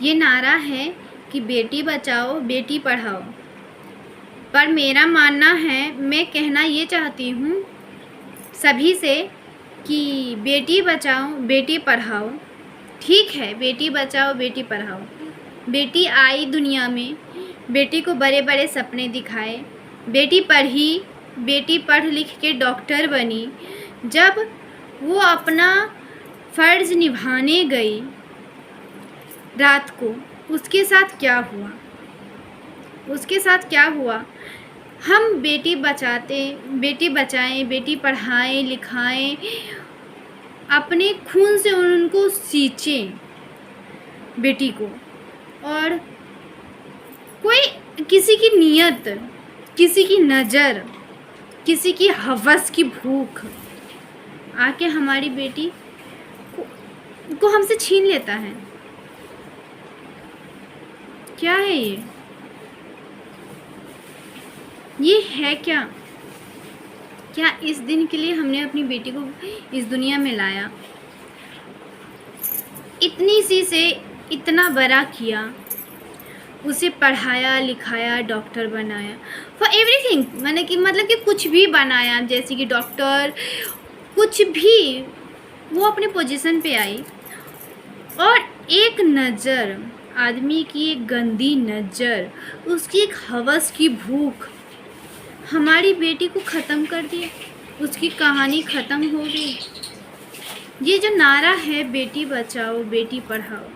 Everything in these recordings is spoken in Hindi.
ये नारा है कि बेटी बचाओ बेटी पढ़ाओ, पर मेरा मानना है, मैं कहना ये चाहती हूँ सभी से कि बेटी बचाओ बेटी पढ़ाओ। ठीक है, बेटी बचाओ बेटी पढ़ाओ। बेटी आई दुनिया में, बेटी को बड़े बड़े सपने दिखाए, बेटी पढ़ी, बेटी पढ़ लिख के डॉक्टर बनी। जब वो अपना फ़र्ज़ निभाने गई रात को, उसके साथ क्या हुआ? उसके साथ क्या हुआ? हम बेटी बचाएं, बेटी पढ़ाएं लिखाएं, अपने खून से उनको सींचें बेटी को। और कोई किसी की नीयत, किसी की नज़र, किसी की हवस की भूख आके हमारी बेटी को हमसे छीन लेता है। क्या है ये है क्या? क्या इस दिन के लिए हमने अपनी बेटी को इस दुनिया में लाया, इतनी सी से इतना बड़ा किया, उसे पढ़ाया लिखाया, डॉक्टर बनाया, फॉर एवरीथिंग, मतलब कि कुछ भी बनाया, जैसे कि डॉक्टर, कुछ भी, वो अपने पोजीशन पे आई। और एक नज़र, आदमी की एक गंदी नज़र, उसकी एक हवस की भूख हमारी बेटी को ख़त्म कर दिया, उसकी कहानी ख़त्म हो गई। ये जो नारा है बेटी बचाओ बेटी पढ़ाओ,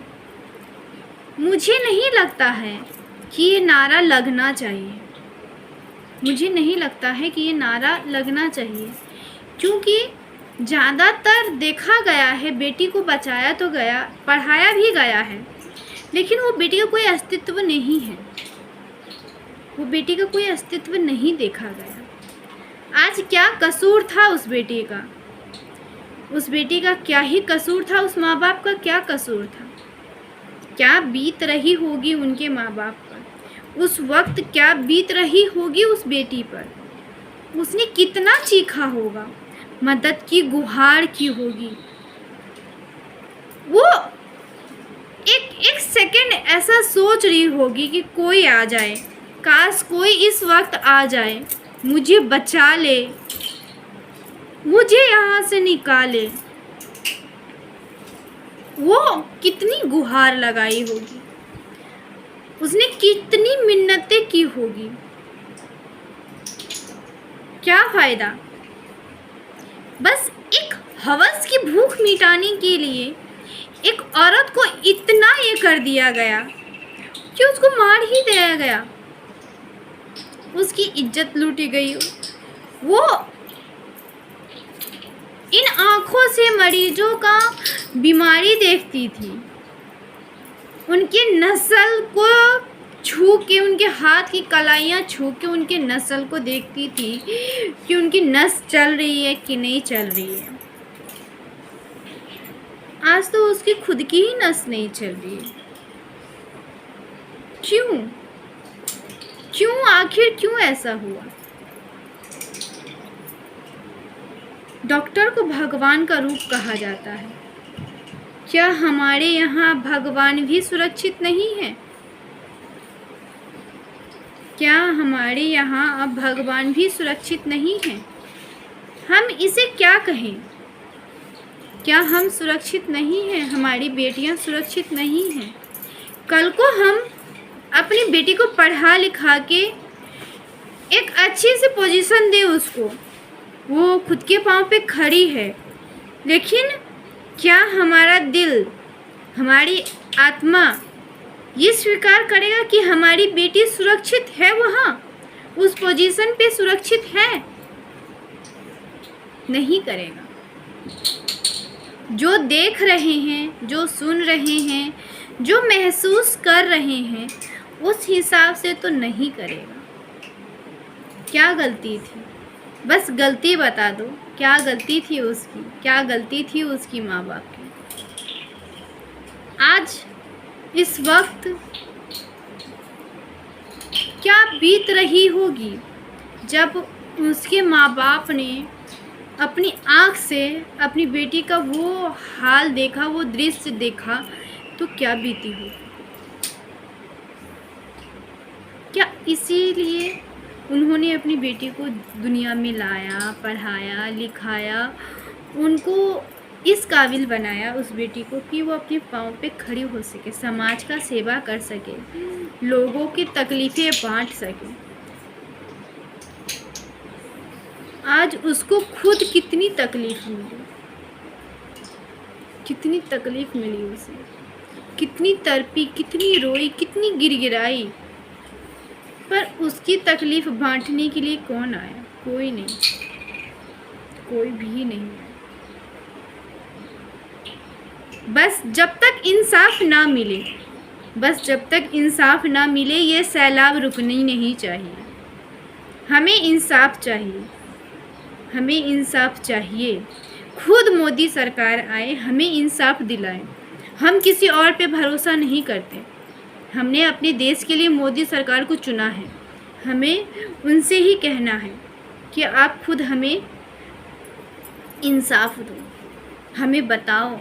मुझे नहीं लगता है कि ये नारा लगना चाहिए। मुझे नहीं लगता है कि ये नारा लगना चाहिए, क्योंकि ज़्यादातर देखा गया है बेटी को बचाया तो गया, पढ़ाया भी गया है, लेकिन वो बेटी का कोई अस्तित्व नहीं है, वो बेटी का कोई अस्तित्व नहीं देखा गया। आज क्या कसूर था उस बेटी का? उस बेटी का क्या ही कसूर था? उस माँ बाप का क्या कसूर था? क्या बीत रही होगी उनके माँ बाप पर? उस वक्त क्या बीत रही होगी उस बेटी पर? उसने कितना चीखा होगा, मदद की गुहार की होगी। वो एक सेकंड ऐसा सोच रही होगी कि कोई आ जाए, काश कोई इस वक्त आ जाए, मुझे बचा ले, मुझे यहाँ से निकाले। वो कितनी गुहार लगाई होगी, उसने कितनी मिन्नतें की होगी। क्या फ़ायदा? बस एक हवस की भूख मिटाने के लिए एक औरत को इतना ये कर दिया गया कि उसको मार ही दिया गया, उसकी इज्जत लूटी गई। वो इन आँखों से मरीजों का बीमारी देखती थी, उनके नस्ल को छू के, उनके हाथ की कलाइयाँ छू के उनके नस्ल को देखती थी कि उनकी नस चल रही है कि नहीं चल रही है। आज तो उसकी खुद की ही नस नहीं चल रही है। क्यों? आखिर क्यों ऐसा हुआ? डॉक्टर को भगवान का रूप कहा जाता है। क्या हमारे यहाँ भगवान भी सुरक्षित नहीं है? क्या हमारे यहाँ अब भगवान भी सुरक्षित नहीं है? हम इसे क्या कहें? क्या हम सुरक्षित नहीं हैं? हमारी बेटियां सुरक्षित नहीं हैं? कल को हम अपनी बेटी को पढ़ा लिखा के एक अच्छी सी पोजीशन दे उसको, वो खुद के पाँव पे खड़ी है, लेकिन क्या हमारा दिल, हमारी आत्मा ये स्वीकार करेगा कि हमारी बेटी सुरक्षित है, वहाँ उस पोजीशन पे सुरक्षित है? नहीं करेगा। जो देख रहे हैं, जो सुन रहे हैं, जो महसूस कर रहे हैं, उस हिसाब से तो नहीं करेगा। क्या गलती थी? बस गलती बता दो, क्या गलती थी उसकी? क्या गलती थी उसकी माँ बाप की? आज इस वक्त क्या बीत रही होगी जब उसके माँ बाप ने अपनी आँख से अपनी बेटी का वो हाल देखा, वो दृश्य देखा, तो क्या बीती होगी? इसीलिए उन्होंने अपनी बेटी को दुनिया में लाया, पढ़ाया, लिखाया, उनको इस काबिल बनाया उस बेटी को कि वो अपने पाँव पे खड़ी हो सके, समाज का सेवा कर सके, लोगों की तकलीफ़ें बांट सके। आज उसको खुद कितनी तकलीफ़ मिली, कितनी तकलीफ़ मिली उसे, कितनी तड़पी, कितनी रोई, कितनी गिड़गिड़ाई, पर उसकी तकलीफ़ बांटने के लिए कौन आया? कोई नहीं, कोई भी नहीं आया। बस जब तक इंसाफ ना मिले, बस जब तक इंसाफ ना मिले ये सैलाब रुकनी नहीं चाहिए। हमें इंसाफ चाहिए, हमें इंसाफ चाहिए। खुद मोदी सरकार आए, हमें इंसाफ दिलाए। हम किसी और पे भरोसा नहीं करते। हमने अपने देश के लिए मोदी सरकार को चुना है। हमें उनसे ही कहना है कि आप खुद हमें इंसाफ दो, हमें बताओ